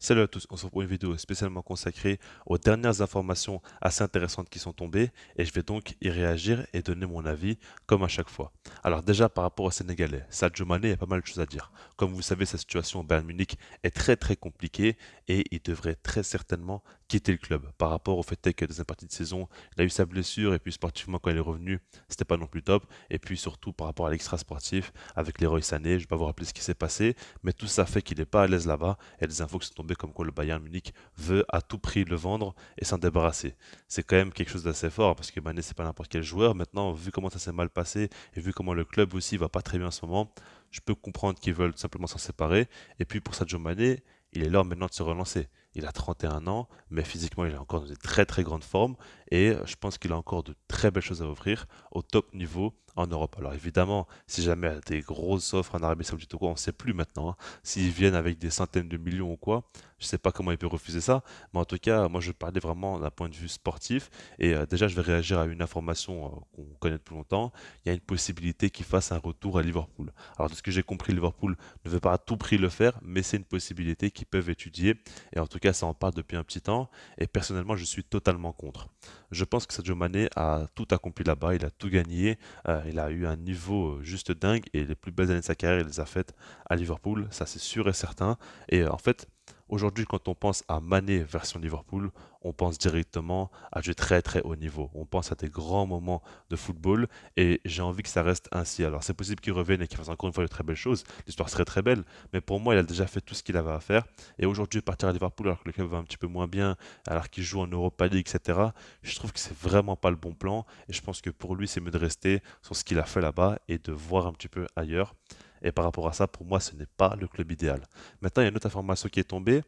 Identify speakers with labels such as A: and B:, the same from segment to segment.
A: Salut à tous, on se retrouve pour une vidéo spécialement consacrée aux dernières informations assez intéressantes qui sont tombées et je vais donc y réagir et donner mon avis comme à chaque fois. Alors déjà par rapport au Sénégalais, Sadio Mané, il y a pas mal de choses à dire. Comme vous savez, sa situation au Bayern Munich est très très compliquée et il devrait très certainement quitter le club. Par rapport au fait que dans une partie de saison, il a eu sa blessure et puis sportivement quand il est revenu, c'était pas non plus top. Et puis surtout par rapport à l'extra sportif avec Leroy Sané, je vais pas vous rappeler ce qui s'est passé, mais tout ça fait qu'il n'est pas à l'aise là-bas. Il y a des infos qui sont tombées comme quoi le Bayern Munich veut à tout prix le vendre et s'en débarrasser. C'est quand même quelque chose d'assez fort parce que Mané c'est pas n'importe quel joueur. Maintenant, vu comment ça s'est mal passé et vu comment le club aussi va pas très bien en ce moment, je peux comprendre qu'ils veulent simplement s'en séparer. Et puis pour Sadio Mané, il est l'heure maintenant de se relancer. Il a 31 ans, mais physiquement il est encore dans une très très grande forme et je pense qu'il a encore de très belles choses à offrir au top niveau en Europe. Alors évidemment, si jamais il y a des grosses offres en Arabie Saoudite ou quoi, on ne sait plus maintenant, hein. S'ils viennent avec des centaines de millions ou quoi, je ne sais pas comment il peut refuser ça. Mais en tout cas, moi je parlais vraiment d'un point de vue sportif. Et déjà, je vais réagir à une information qu'on connaît depuis longtemps. Il y a une possibilité qu'il fasse un retour à Liverpool. Alors de ce que j'ai compris, Liverpool ne veut pas à tout prix le faire, mais c'est une possibilité qu'ils peuvent étudier. Et en tout cas, ça en parle depuis un petit temps. Et personnellement, je suis totalement contre. Je pense que Sadio Mané a tout accompli là-bas, il a tout gagné, il a eu un niveau juste dingue et les plus belles années de sa carrière, il les a faites à Liverpool, ça c'est sûr et certain. Et en fait, aujourd'hui, quand on pense à Mané version Liverpool, on pense directement à du très très haut niveau. On pense à des grands moments de football et j'ai envie que ça reste ainsi. Alors c'est possible qu'il revienne et qu'il fasse encore une fois de très belles choses. L'histoire serait très belle, mais pour moi, il a déjà fait tout ce qu'il avait à faire. Et aujourd'hui, partir à Liverpool alors que le club va un petit peu moins bien, alors qu'il joue en Europa League, etc., je trouve que c'est vraiment pas le bon plan. Et je pense que pour lui, c'est mieux de rester sur ce qu'il a fait là-bas et de voir un petit peu ailleurs. Et par rapport à ça, pour moi, ce n'est pas le club idéal. Maintenant, il y a une autre information qui est tombée.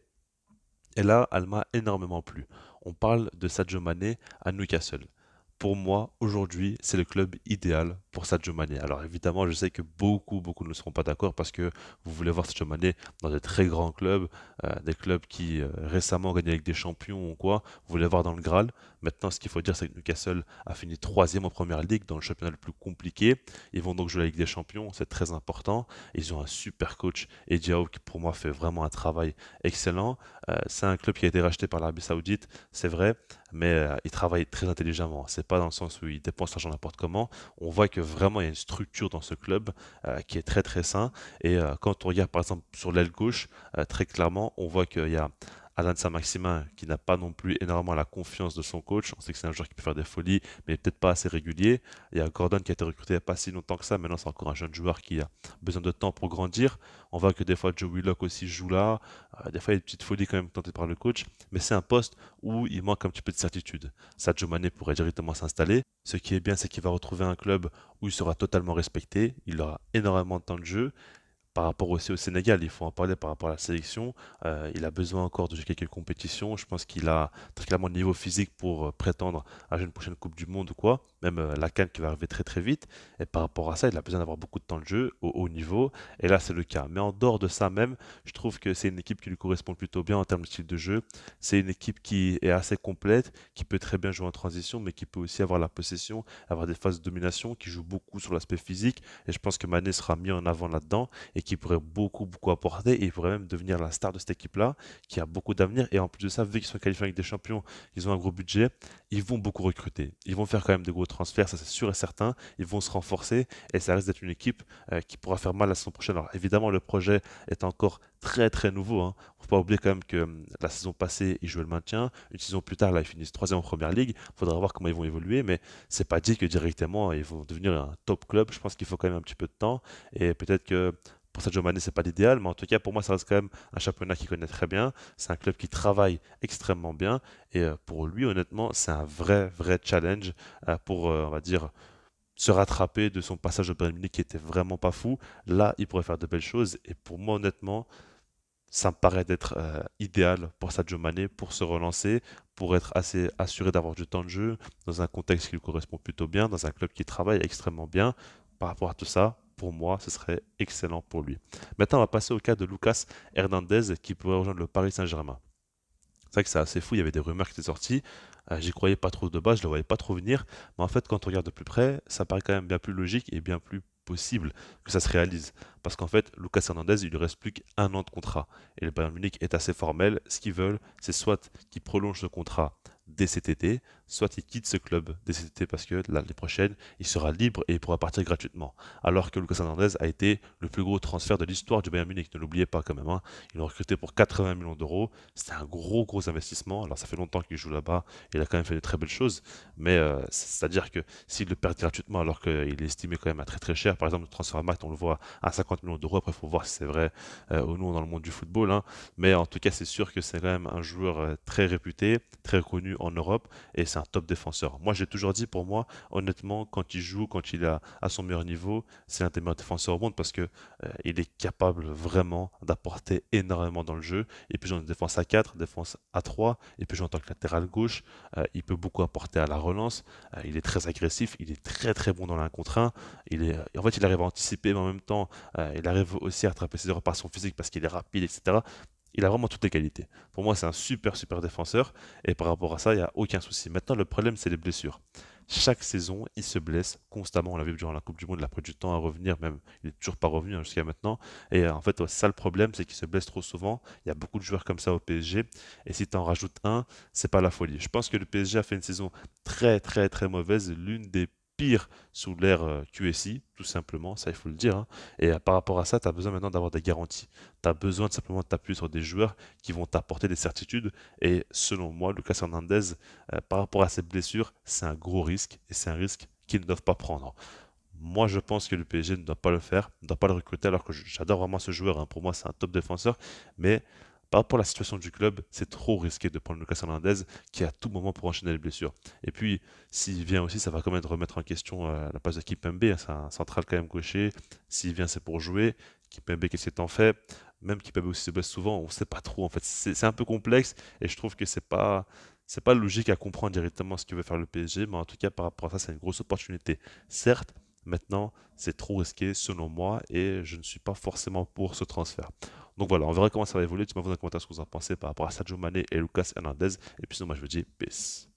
A: Et là, elle m'a énormément plu. On parle de Sadio Mané à Newcastle. Pour moi, aujourd'hui, c'est le club idéal pour Sadio Mané. Alors évidemment, je sais que beaucoup ne seront pas d'accord parce que vous voulez voir Sadio Mané dans de très grands clubs, des clubs qui récemment ont gagné avec des champions ou quoi. Vous voulez voir dans le Graal. Maintenant, ce qu'il faut dire, c'est que Newcastle a fini troisième en première ligue dans le championnat le plus compliqué. Ils vont donc jouer la Ligue des Champions, c'est très important. Ils ont un super coach, Eddie Howe, qui pour moi fait vraiment un travail excellent. C'est un club qui a été racheté par l'Arabie Saoudite, c'est vrai, mais il travaille très intelligemment. C'est pas dans le sens où il dépense l'argent n'importe comment. On voit que vraiment il y a une structure dans ce club qui est très très sain. Et quand on regarde par exemple sur l'aile gauche, très clairement, on voit qu'il y a Alan Saint-Maximin qui n'a pas non plus énormément la confiance de son coach. On sait que c'est un joueur qui peut faire des folies, mais peut-être pas assez régulier. Il y a Gordon qui a été recruté il n'y a pas si longtemps que ça. Maintenant, c'est encore un jeune joueur qui a besoin de temps pour grandir. On voit que des fois Joe Willock aussi joue là. Des fois, il y a une petite folie quand même tentée par le coach, mais c'est un poste où il manque un petit peu de certitude. Sadio Mané pourrait directement s'installer. Ce qui est bien, c'est qu'il va retrouver un club où il sera totalement respecté, il aura énormément de temps de jeu. Par rapport aussi au Sénégal, il faut en parler par rapport à la sélection. Il a besoin encore de jouer quelques compétitions. Je pense qu'il a très clairement le niveau physique pour prétendre à une prochaine Coupe du Monde ou quoi. Même la CAN qui va arriver très très vite. Et par rapport à ça, il a besoin d'avoir beaucoup de temps de jeu au haut niveau. Et là, c'est le cas. Mais en dehors de ça même, je trouve que c'est une équipe qui lui correspond plutôt bien en termes de style de jeu. C'est une équipe qui est assez complète, qui peut très bien jouer en transition, mais qui peut aussi avoir la possession, avoir des phases de domination, qui joue beaucoup sur l'aspect physique. Et je pense que Mané sera mis en avant là-dedans et qui pourrait beaucoup apporter et il pourrait même devenir la star de cette équipe-là qui a beaucoup d'avenir et en plus de ça, vu qu'ils sont qualifiés avec des champions, ils ont un gros budget, ils vont beaucoup recruter. Ils vont faire quand même de gros transferts, ça c'est sûr et certain, ils vont se renforcer et ça risque d'être une équipe qui pourra faire mal la saison prochaine. Alors évidemment, le projet est encore très très nouveau, hein. Faut pas oublier quand même que la saison passée, ils jouaient le maintien. Une saison plus tard, là, ils finissent troisième en première ligue. Faudra voir comment ils vont évoluer, mais c'est pas dit que directement ils vont devenir un top club. Je pense qu'il faut quand même un petit peu de temps et peut-être que pour Sadio Mané, c'est pas l'idéal, mais en tout cas, pour moi, ça reste quand même un championnat qu'il connaît très bien. C'est un club qui travaille extrêmement bien. Et pour lui, honnêtement, c'est un vrai challenge pour, on va dire, se rattraper de son passage au Bayern Munich qui était vraiment pas fou. Là, il pourrait faire de belles choses. Et pour moi, honnêtement, ça me paraît d'être idéal pour Sadio Mané pour se relancer, pour être assez assuré d'avoir du temps de jeu dans un contexte qui lui correspond plutôt bien, dans un club qui travaille extrêmement bien. Par rapport à tout ça, pour moi, ce serait excellent pour lui. Maintenant, on va passer au cas de Lucas Hernandez qui pourrait rejoindre le Paris Saint-Germain. C'est vrai que c'est assez fou, il y avait des rumeurs qui étaient sorties. J'y croyais pas trop de base, je le voyais pas trop venir. Mais en fait, quand on regarde de plus près, ça paraît quand même bien plus logique et bien plus possible que ça se réalise. Parce qu'en fait, Lucas Hernandez, il lui reste plus qu'un an de contrat. Et le Bayern Munich est assez formel. Ce qu'ils veulent, c'est soit qu'il prolonge ce contrat dès cet été, soit il quitte ce club dès cet été parce que l'année prochaine, il sera libre et il pourra partir gratuitement. Alors que Lucas Hernandez a été le plus gros transfert de l'histoire du Bayern Munich. Ne l'oubliez pas quand même, hein. Ils l'ont recruté pour 80 millions d'euros. C'était un gros investissement. Alors ça fait longtemps qu'il joue là-bas. Il a quand même fait de très belles choses. Mais c'est-à-dire que s'il le perd gratuitement alors qu'il est estimé quand même à très cher, par exemple le transfert Max, on le voit à 50 millions d'euros. Après, il faut voir si c'est vrai ou non dans le monde du football, hein. Mais en tout cas, c'est sûr que c'est quand même un joueur très réputé, très connu en Europe et c'est un top défenseur. Moi, j'ai toujours dit, pour moi, honnêtement, quand il joue, quand il est à son meilleur niveau, c'est l'un des meilleurs défenseurs au monde parce que il est capable vraiment d'apporter énormément dans le jeu. Et puis, jouer en défense à 4, défense à 3, et puis jouer en tant que latéral gauche. Il peut beaucoup apporter à la relance. Il est très agressif, il est très bon dans l'un contre un. En fait, il arrive à anticiper, mais en même temps, il arrive aussi à attraper ses erreurs par son physique parce qu'il est rapide, etc. Il a vraiment toutes les qualités. Pour moi, c'est un super défenseur. Et par rapport à ça, il n'y a aucun souci. Maintenant, le problème, c'est les blessures. Chaque saison, il se blesse constamment. On l'a vu durant la Coupe du Monde, il a pris du temps à revenir, même il est toujours pas revenu, hein, jusqu'à maintenant. Et en fait, ouais, ça le problème, c'est qu'il se blesse trop souvent. Il y a beaucoup de joueurs comme ça au PSG. Et si tu en rajoutes un, c'est pas la folie. Je pense que le PSG a fait une saison très mauvaise, l'une des pires sous l'ère QSI, tout simplement, ça il faut le dire, hein. Et par rapport à ça, tu as besoin maintenant d'avoir des garanties. Tu as besoin de simplement de t'appuyer sur des joueurs qui vont t'apporter des certitudes. Et selon moi, Lucas Hernandez, par rapport à ses blessures, c'est un gros risque et c'est un risque qu'ils ne doivent pas prendre. Moi, je pense que le PSG ne doit pas le faire, ne doit pas le recruter, alors que j'adore vraiment ce joueur, hein. Pour moi, c'est un top défenseur. Mais par rapport à la situation du club, c'est trop risqué de prendre Lucas Hernandez qui à tout moment pour enchaîner les blessures. Et puis, s'il vient aussi, ça va quand même remettre en question la place de Kipembe, hein. C'est un central quand même gaucher. S'il vient, c'est pour jouer. Kipembe, qu'est-ce qu'il en fait? Même Kipembe aussi se blesse souvent, on ne sait pas trop en fait. C'est un peu complexe et je trouve que c'est pas logique à comprendre directement ce que veut faire le PSG, mais en tout cas par rapport à ça, c'est une grosse opportunité. Certes, maintenant, c'est trop risqué selon moi et je ne suis pas forcément pour ce transfert. Donc voilà, on verra comment ça va évoluer. Tu m'as dit dans les commentaires ce que vous en pensez par rapport à Sadio Mané et Lucas Hernandez. Et puis sinon, moi je vous dis peace.